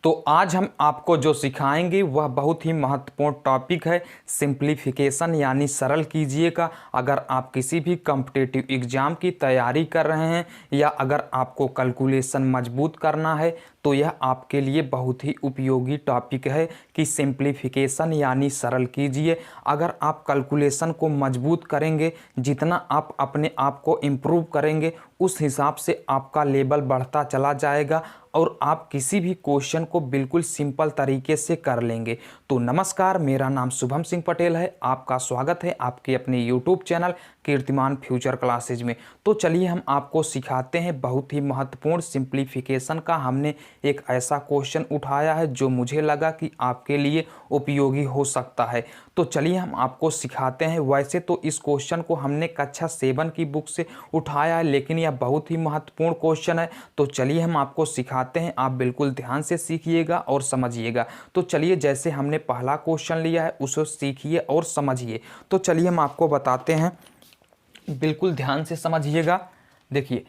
तो आज हम आपको जो सिखाएंगे वह बहुत ही महत्वपूर्ण टॉपिक है। सिंप्लीफिकेशन यानी सरल कीजिएगा। अगर आप किसी भी कॉम्पिटिटिव एग्ज़ाम की तैयारी कर रहे हैं या अगर आपको कैलकुलेशन मजबूत करना है तो यह आपके लिए बहुत ही उपयोगी टॉपिक है कि सिंप्लीफिकेशन यानी सरल कीजिए। अगर आप कैलकुलेशन को मजबूत करेंगे, जितना आप अपने आप को इम्प्रूव करेंगे उस हिसाब से आपका लेवल बढ़ता चला जाएगा और आप किसी भी क्वेश्चन को बिल्कुल सिंपल तरीके से कर लेंगे। तो नमस्कार, मेरा नाम शुभम सिंह पटेल है। आपका स्वागत है आपके अपने यूट्यूब चैनल कीर्तिमान फ्यूचर क्लासेज में। तो चलिए हम आपको सिखाते हैं बहुत ही महत्वपूर्ण सिंप्लीफिकेशन का। हमने एक ऐसा क्वेश्चन उठाया है जो मुझे लगा कि आपके लिए उपयोगी हो सकता है। तो चलिए हम आपको सिखाते हैं। वैसे तो इस क्वेश्चन को हमने कक्षा 7 की बुक से उठाया है, लेकिन यह बहुत ही महत्वपूर्ण क्वेश्चन है। तो चलिए हम आपको सिखाते हैं, आप बिल्कुल ध्यान से सीखिएगा और समझिएगा। तो चलिए, जैसे हमने पहला क्वेश्चन लिया है उसे सीखिए और समझिए। तो चलिए हम आपको बताते हैं, बिल्कुल ध्यान से समझिएगा। देखिए,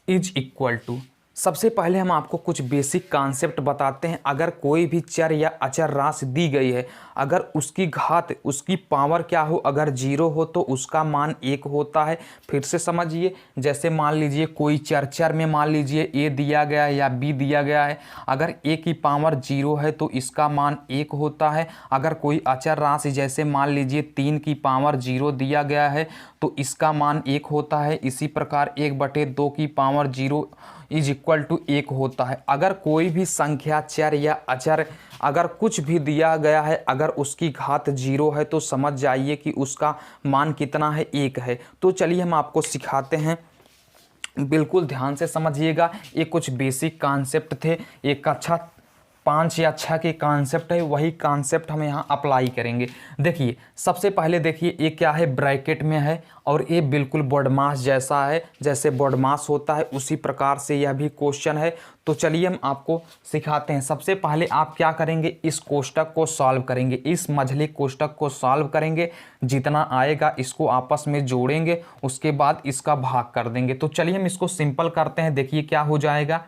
इज इक्वल टू, सबसे पहले हम आपको कुछ बेसिक कॉन्सेप्ट बताते हैं। अगर कोई भी चर या अचर राशि दी गई है, अगर उसकी घात, उसकी पावर क्या हो, अगर 0 हो तो उसका मान 1 होता है। फिर से समझिए, जैसे मान लीजिए कोई चर में मान लीजिए a दिया गया है या b दिया गया है। अगर a की पावर 0 है तो इसका मान 1 होता है। अगर कोई अचर राशि जैसे मान लीजिए 3 की पावर 0 दिया गया है तो इसका मान 1 होता है। इसी प्रकार 1/2 की पावर 0 इज इक्वल टू 1 होता है। अगर कोई भी संख्या, चर या अचर, अगर कुछ भी दिया गया है, अगर उसकी घात 0 है तो समझ जाइए कि उसका मान कितना है, 1 है। तो चलिए हम आपको सिखाते हैं, बिल्कुल ध्यान से समझिएगा। ये कुछ बेसिक कॉन्सेप्ट थे, एक कक्षा 5 या 6 के कॉन्सेप्ट है, वही कॉन्सेप्ट हम यहाँ अप्लाई करेंगे। देखिए, सबसे पहले देखिए ये क्या है, ब्रैकेट में है और ये बिल्कुल बॉडमास जैसा है। जैसे बॉडमास होता है उसी प्रकार से यह भी क्वेश्चन है। तो चलिए हम आपको सिखाते हैं। सबसे पहले आप क्या करेंगे, इस कोष्टक को सॉल्व करेंगे, इस मझली कोष्टक को सॉल्व करेंगे। जितना आएगा इसको आपस में जोड़ेंगे, उसके बाद इसका भाग कर देंगे। तो चलिए हम इसको सिंपल करते हैं। देखिए क्या हो जाएगा।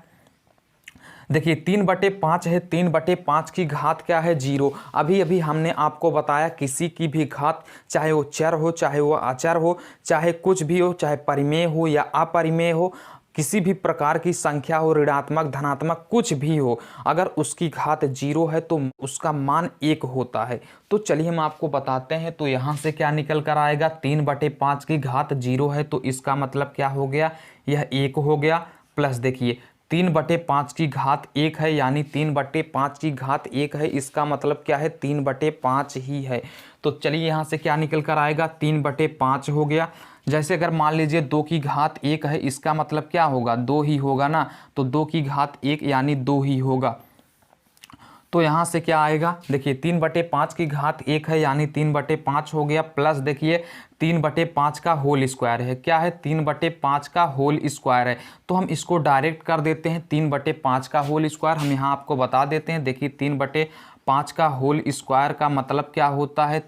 देखिए 3/5 है, 3/5 की घात क्या है, 0। अभी अभी हमने आपको बताया किसी की भी घात, चाहे वो चर हो, चाहे वो अचर हो, चाहे कुछ भी हो, चाहे परिमेय हो या अपरिमेय हो, किसी भी प्रकार की संख्या हो, ऋणात्मक धनात्मक कुछ भी हो, अगर उसकी घात 0 है तो उसका मान 1 होता है। तो चलिए हम आपको बताते हैं। तो यहाँ से क्या निकल कर आएगा, 3/5 की घात 0 है तो इसका मतलब क्या हो गया, यह 1 हो गया। प्लस देखिए 3/5 की घात 1 है, यानी 3/5 की घात 1 है, इसका मतलब क्या है, 3/5 ही है। तो चलिए यहाँ से क्या निकल कर आएगा, 3/5 हो गया। जैसे अगर मान लीजिए 2 की घात 1 है, इसका मतलब क्या होगा, 2 ही होगा ना। तो 2 की घात 1 यानी 2 ही होगा। तो यहाँ से क्या आएगा, देखिए 3/5 की घात 1 है यानी 3/5 हो गया। प्लस देखिए 3/5 का होल स्क्वायर है, क्या है, 3/5 का होल स्क्वायर है। तो हम इसको डायरेक्ट कर देते हैं, 3/5 का होल स्क्वायर हम यहाँ आपको बता देते हैं। देखिए 3/5 का होल स्क्वायर का मतलब क्या होता है,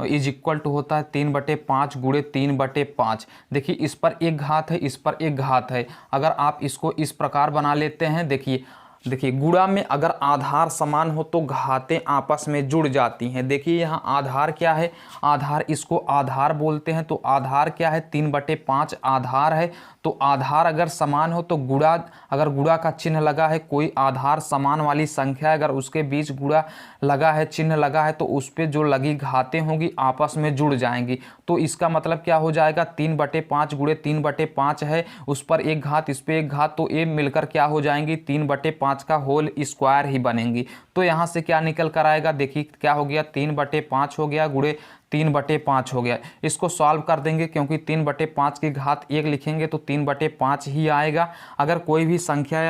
इज इक्वल टू होता है 3/5 गुणे 3/5। देखिए इस पर एक घात है, इस पर एक घात है। अगर आप इसको इस प्रकार बना लेते हैं, देखिए गुणा में अगर आधार समान हो तो घातें आपस में जुड़ जाती हैं। देखिए यहाँ आधार क्या है, आधार, इसको आधार बोलते हैं। तो आधार क्या है, 3/5 आधार है। तो आधार अगर समान हो तो गुणा, अगर गुणा का चिन्ह लगा है, कोई आधार समान वाली संख्या अगर उसके बीच गुणा लगा है, चिन्ह लगा है, तो उस पर जो लगी घातें होंगी आपस में जुड़ जाएंगी। तो इसका मतलब क्या हो जाएगा, 3/5 गुणे 3/5 है, उस पर एक घात, इस पर एक घात, तो ये मिलकर क्या हो जाएंगी, 3/5 का होल स्क्वायर ही बनेंगी। तो यहाँ से क्या निकल कर आएगा, देखिए क्या हो गया, 3/5 हो गया गुणे 3/5 हो गया। इसको सॉल्व कर देंगे, क्योंकि 3/5 की घात 1 लिखेंगे तो 3/5 ही आएगा। अगर कोई भी संख्या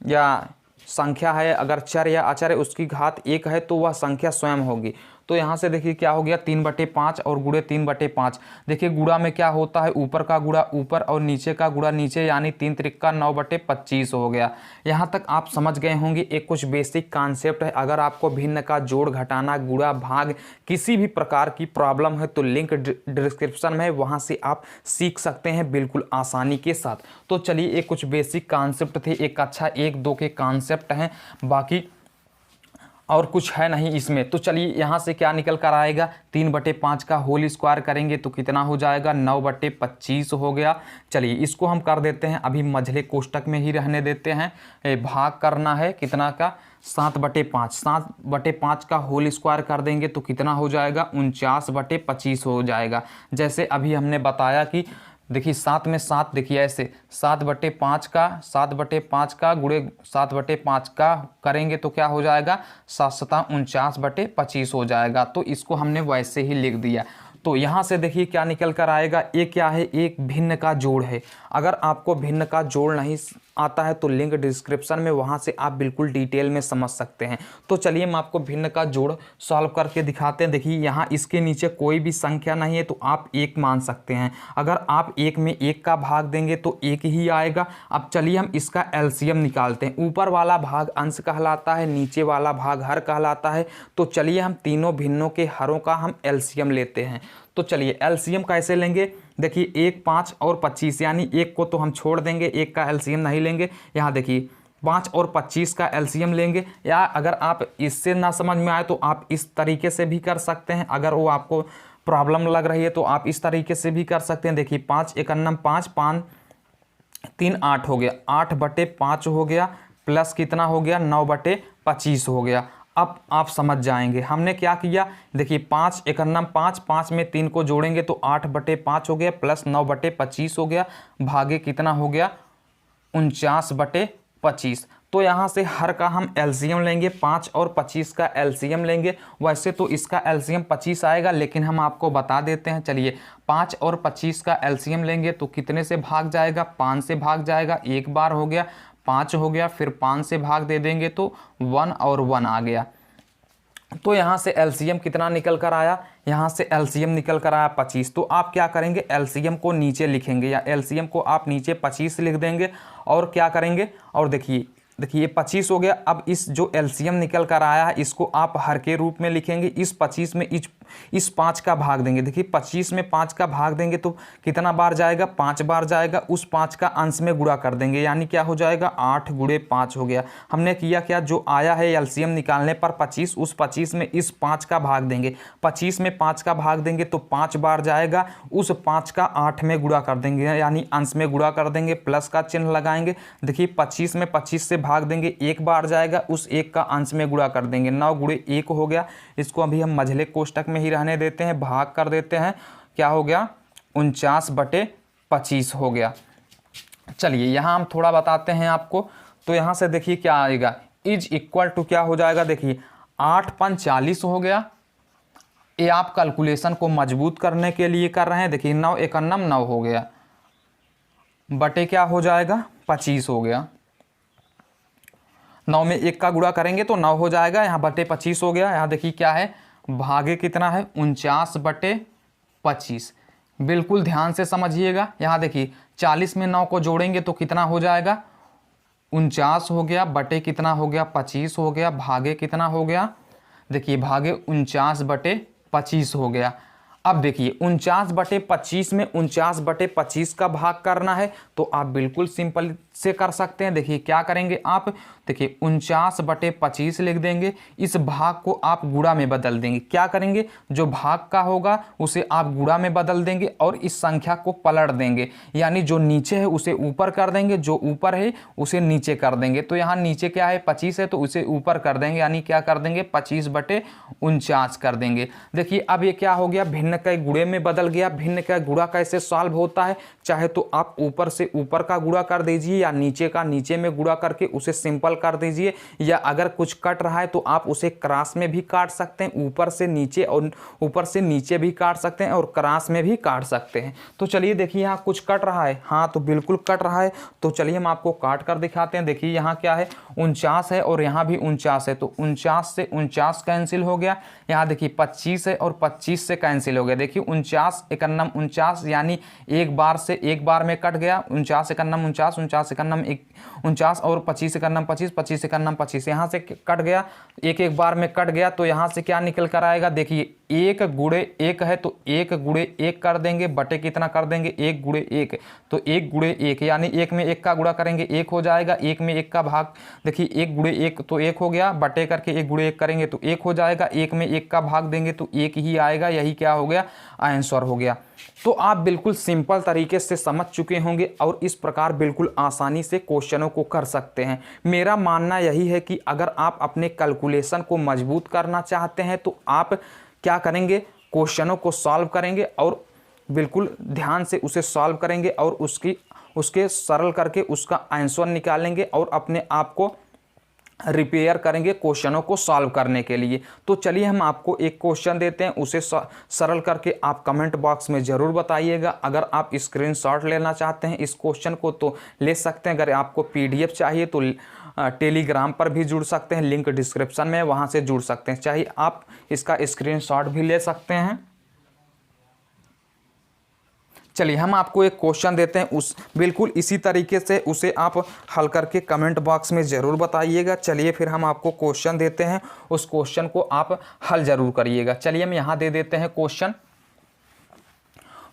या संख्या है, अगर चर या अचर है, उसकी घात 1 है तो वह संख्या स्वयं होगी। तो यहाँ से देखिए क्या हो गया 3/5 और गुणे 3/5। देखिए गुणा में क्या होता है, ऊपर का गुणा ऊपर और नीचे का गुणा नीचे, यानी 3 त्रिका 9/25 हो गया। यहाँ तक आप समझ गए होंगे, एक कुछ बेसिक कॉन्सेप्ट है। अगर आपको भिन्न का जोड़ घटाना गुणा भाग किसी भी प्रकार की प्रॉब्लम है तो लिंक डिस्क्रिप्शन में है, वहाँ से आप सीख सकते हैं बिल्कुल आसानी के साथ। तो चलिए एक कुछ बेसिक कॉन्सेप्ट थे, एक अच्छा 1-2 के कॉन्सेप्ट हैं, बाकी और कुछ है नहीं इसमें। तो चलिए यहाँ से क्या निकल कर आएगा, 3/5 का होल स्क्वायर करेंगे तो कितना हो जाएगा, 9/25 हो गया। चलिए इसको हम कर देते हैं, अभी मझले कोष्टक में ही रहने देते हैं। भाग करना है कितना का, 7/5। 7/5 का होल स्क्वायर कर देंगे तो कितना हो जाएगा, 49/25 हो जाएगा। जैसे अभी हमने बताया कि देखिए 7 में 7, देखिए ऐसे 7/5 का गुणे 7/5 का करेंगे तो क्या हो जाएगा, 7×7 49/25 हो जाएगा। तो इसको हमने वैसे ही लिख दिया। तो यहाँ से देखिए क्या निकल कर आएगा, ये क्या है, एक भिन्न का जोड़ है। अगर आपको भिन्न का जोड़ नहीं आता है तो लिंक डिस्क्रिप्शन में, वहाँ से आप बिल्कुल डिटेल में समझ सकते हैं। तो चलिए हम आपको भिन्न का जोड़ सॉल्व करके दिखाते हैं। देखिए यहाँ इसके नीचे कोई भी संख्या नहीं है तो आप 1 मान सकते हैं। अगर आप 1 में 1 का भाग देंगे तो 1 ही आएगा। अब चलिए हम इसका एलसीएम निकालते हैं। ऊपर वाला भाग अंश कहलाता है, नीचे वाला भाग हर कहलाता है। तो चलिए हम तीनों भिन्नों के हरों का हम एलसीएम लेते हैं। तो चलिए एलसीएम कैसे लेंगे, देखिए 1, 5 और 25, यानी 1 को तो हम छोड़ देंगे, 1 का एलसीएम नहीं लेंगे। यहाँ देखिए 5 और 25 का एलसीएम लेंगे। या अगर आप इससे ना समझ में आए तो आप इस तरीके से भी कर सकते हैं। अगर वो आपको प्रॉब्लम लग रही है तो आप इस तरीके से भी कर सकते हैं। देखिए 5 × 5 5 3 8 हो गया, 8/5 हो गया, प्लस कितना हो गया, 9/25 हो गया। अब आप समझ जाएंगे हमने क्या किया। देखिए 5 × 5, 5 में 3 को जोड़ेंगे तो 8/5 हो गया, प्लस 9/25 हो गया, भागे कितना हो गया, 49/25। तो यहाँ से हर का हम एलसीएम लेंगे, 5 और 25 का एलसीएम लेंगे। वैसे तो इसका एलसीएम 25 आएगा, लेकिन हम आपको बता देते हैं। चलिए 5 और 25 का एलसीएम लेंगे तो कितने से भाग जाएगा, 5 से भाग जाएगा। एक बार हो गया, 5 हो गया, फिर 5 से भाग दे देंगे तो 1 और 1 आ गया। तो यहाँ से एलसीएम कितना निकल कर आया, यहाँ से एलसीएम निकल कर आया 25। तो आप क्या करेंगे, एलसीएम को नीचे लिखेंगे, या एलसीएम को आप नीचे 25 लिख देंगे। और क्या करेंगे, और देखिए 25 हो गया। अब इस जो एलसीएम निकल कर आया है इसको आप हर के रूप में लिखेंगे। इस 25 में इस 5 का भाग देंगे। देखिए 25 में 5 का भाग देंगे तो कितना बार जाएगा, 5 बार जाएगा। उस 5 का अंश में गुणा कर देंगे, यानी क्या हो जाएगा, 8 × 5 हो गया। हमने किया क्या, जो आया है एलसीएम निकालने पर 25, उस 25 में इस 5 का भाग देंगे। 25 में 5 का भाग देंगे तो 5 बार जाएगा, उस 5 का 8 में गुणा कर देंगे, यानी अंश में गुणा कर देंगे, प्लस का चिन्ह लगाएंगे। देखिए 25 में 25 से भाग देंगे, 1 बार जाएगा, उस 1 का अंश में गुणा कर देंगे, 9 × 1 हो गया। इसको अभी हम मझले कोष्टक में ही रहने देते हैं, भाग कर देते हैं। क्या हो गया, 49/25 हो गया। चलिए यहाँ हम थोड़ा बताते हैं आपको। तो यहाँ से देखिए क्या आएगा, इज इक्वल टू क्या हो जाएगा, देखिए 8 × 5 40 हो गया। ये आप कैलकुलेशन को मजबूत करने के लिए कर रहे हैं। देखिए 9 × 1 = 9 हो गया, बटे क्या हो जाएगा, 25 हो गया। 9 में 1 का गुणा करेंगे तो 9 हो जाएगा, यहाँ बटे 25 हो गया। यहाँ देखिए क्या है, भागे कितना है, 49/25। बिल्कुल ध्यान से समझिएगा। यहाँ देखिए 40 में 9 को जोड़ेंगे तो कितना हो जाएगा, 49 हो गया, बटे कितना हो गया, 25 हो गया, भागे कितना हो गया, देखिए भागे 49/25 हो गया। अब देखिए 49/25 में 49/25 का भाग करना है तो आप बिल्कुल सिंपल से कर सकते हैं। देखिए क्या करेंगे आप, देखिए 49/25 लिख देंगे। इस भाग को आप गुणा में बदल देंगे। क्या करेंगे, जो भाग का होगा उसे आप गुणा में बदल देंगे और इस संख्या को पलट देंगे, यानी जो नीचे है उसे ऊपर कर देंगे, जो ऊपर है उसे नीचे कर देंगे। तो यहाँ नीचे क्या है, 25 है तो उसे ऊपर कर देंगे, यानी क्या कर देंगे, 25/49 कर देंगे। देखिए अब ये क्या हो गया, भिन्न का गुणे में बदल गया। भिन्न का गुणा कैसे सॉल्व होता है, चाहे तो आप ऊपर से ऊपर का गुणा कर दीजिए या या नीचे का नीचे में गुणा करके उसे सिंपल कर दीजिए, या अगर कुछ कट रहा है तो आप उसे क्रॉस में भी काट सकते हैं, ऊपर से नीचे और ऊपर से नीचे भी काट सकते हैं और क्रॉस में भी काट सकते हैं। तो चलिए देखिए यहाँ कुछ कट रहा है, हाँ तो बिल्कुल कट रहा है, तो चलिए हम आपको काट कर दिखाते हैं। देखिए यहाँ क्या है 49 है और यहाँ भी 49 है, तो 49 से 49 कैंसिल हो गया। यहाँ देखिए 25 है और 25 से कैंसिल हो गया। देखिए 49 एकन्नम 49 यानी एक बार से एक बार में कट गया। 49 एकन्नम 49, 49 एकन्नम 49 और 25 एकन्नम 25, 25 एकन्नम 25, यहाँ से कट गया, एक एक बार में कट गया। तो यहाँ से क्या निकल कर आएगा, देखिए 1 गुणे 1 है तो 1 गुणे 1 कर देंगे, बटे कितना कर देंगे 1 गुणे 1, तो 1 गुणे 1 यानी 1 में 1 का गुणा करेंगे 1 हो जाएगा, 1 में 1 का भाग, देखिए 1 गुणे 1 तो 1 हो गया, बटे करके 1 गुणे 1 करेंगे तो 1 हो जाएगा, 1 में 1 का भाग देंगे तो 1 ही आएगा। यही क्या हो गया, आंसर हो गया। तो आप बिल्कुल सिंपल तरीके से समझ चुके होंगे और इस प्रकार बिल्कुल आसानी से क्वेश्चनों को कर सकते हैं। मेरा मानना यही है कि अगर आप अपने कैलकुलेशन को मजबूत करना चाहते हैं तो आप क्या करेंगे, क्वेश्चनों को सॉल्व करेंगे और बिल्कुल ध्यान से उसे सॉल्व करेंगे और उसके सरल करके उसका आंसर निकालेंगे और अपने आप को रिपेयर करेंगे क्वेश्चनों को सॉल्व करने के लिए। तो चलिए हम आपको एक क्वेश्चन देते हैं, उसे सरल करके आप कमेंट बॉक्स में ज़रूर बताइएगा। अगर आप स्क्रीनशॉट लेना चाहते हैं इस क्वेश्चन को तो ले सकते हैं, अगर आपको पीडीएफ चाहिए तो टेलीग्राम पर भी जुड़ सकते हैं, लिंक डिस्क्रिप्शन में, वहाँ से जुड़ सकते हैं, चाहे आप इसका स्क्रीनशॉट भी ले सकते हैं। चलिए हम आपको एक क्वेश्चन देते हैं, उस बिल्कुल इसी तरीके से उसे आप हल करके कमेंट बॉक्स में ज़रूर बताइएगा। चलिए फिर हम आपको क्वेश्चन देते हैं, उस क्वेश्चन को आप हल ज़रूर करिएगा। चलिए हम यहाँ दे देते हैं क्वेश्चन,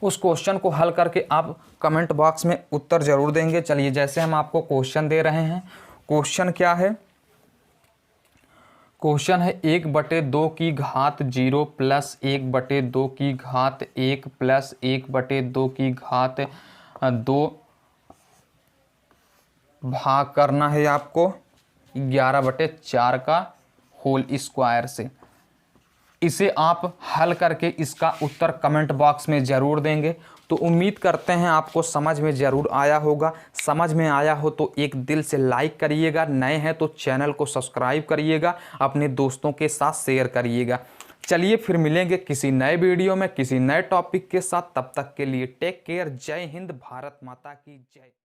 उस क्वेश्चन को हल करके आप कमेंट बॉक्स में उत्तर ज़रूर देंगे। चलिए जैसे हम आपको क्वेश्चन दे रहे हैं, क्वेश्चन क्या है, क्वेश्चन है 1/2 की घात 0 प्लस 1/2 की घात 1 प्लस 1/2 की घात 2 भाग करना है आपको 11/4 का होल स्क्वायर से। इसे आप हल करके इसका उत्तर कमेंट बॉक्स में ज़रूर देंगे। तो उम्मीद करते हैं आपको समझ में ज़रूर आया होगा। समझ में आया हो तो एक दिल से लाइक करिएगा, नए हैं तो चैनल को सब्सक्राइब करिएगा, अपने दोस्तों के साथ शेयर करिएगा। चलिए फिर मिलेंगे किसी नए वीडियो में किसी नए टॉपिक के साथ, तब तक के लिए टेक केयर। जय हिंद, भारत माता की जय।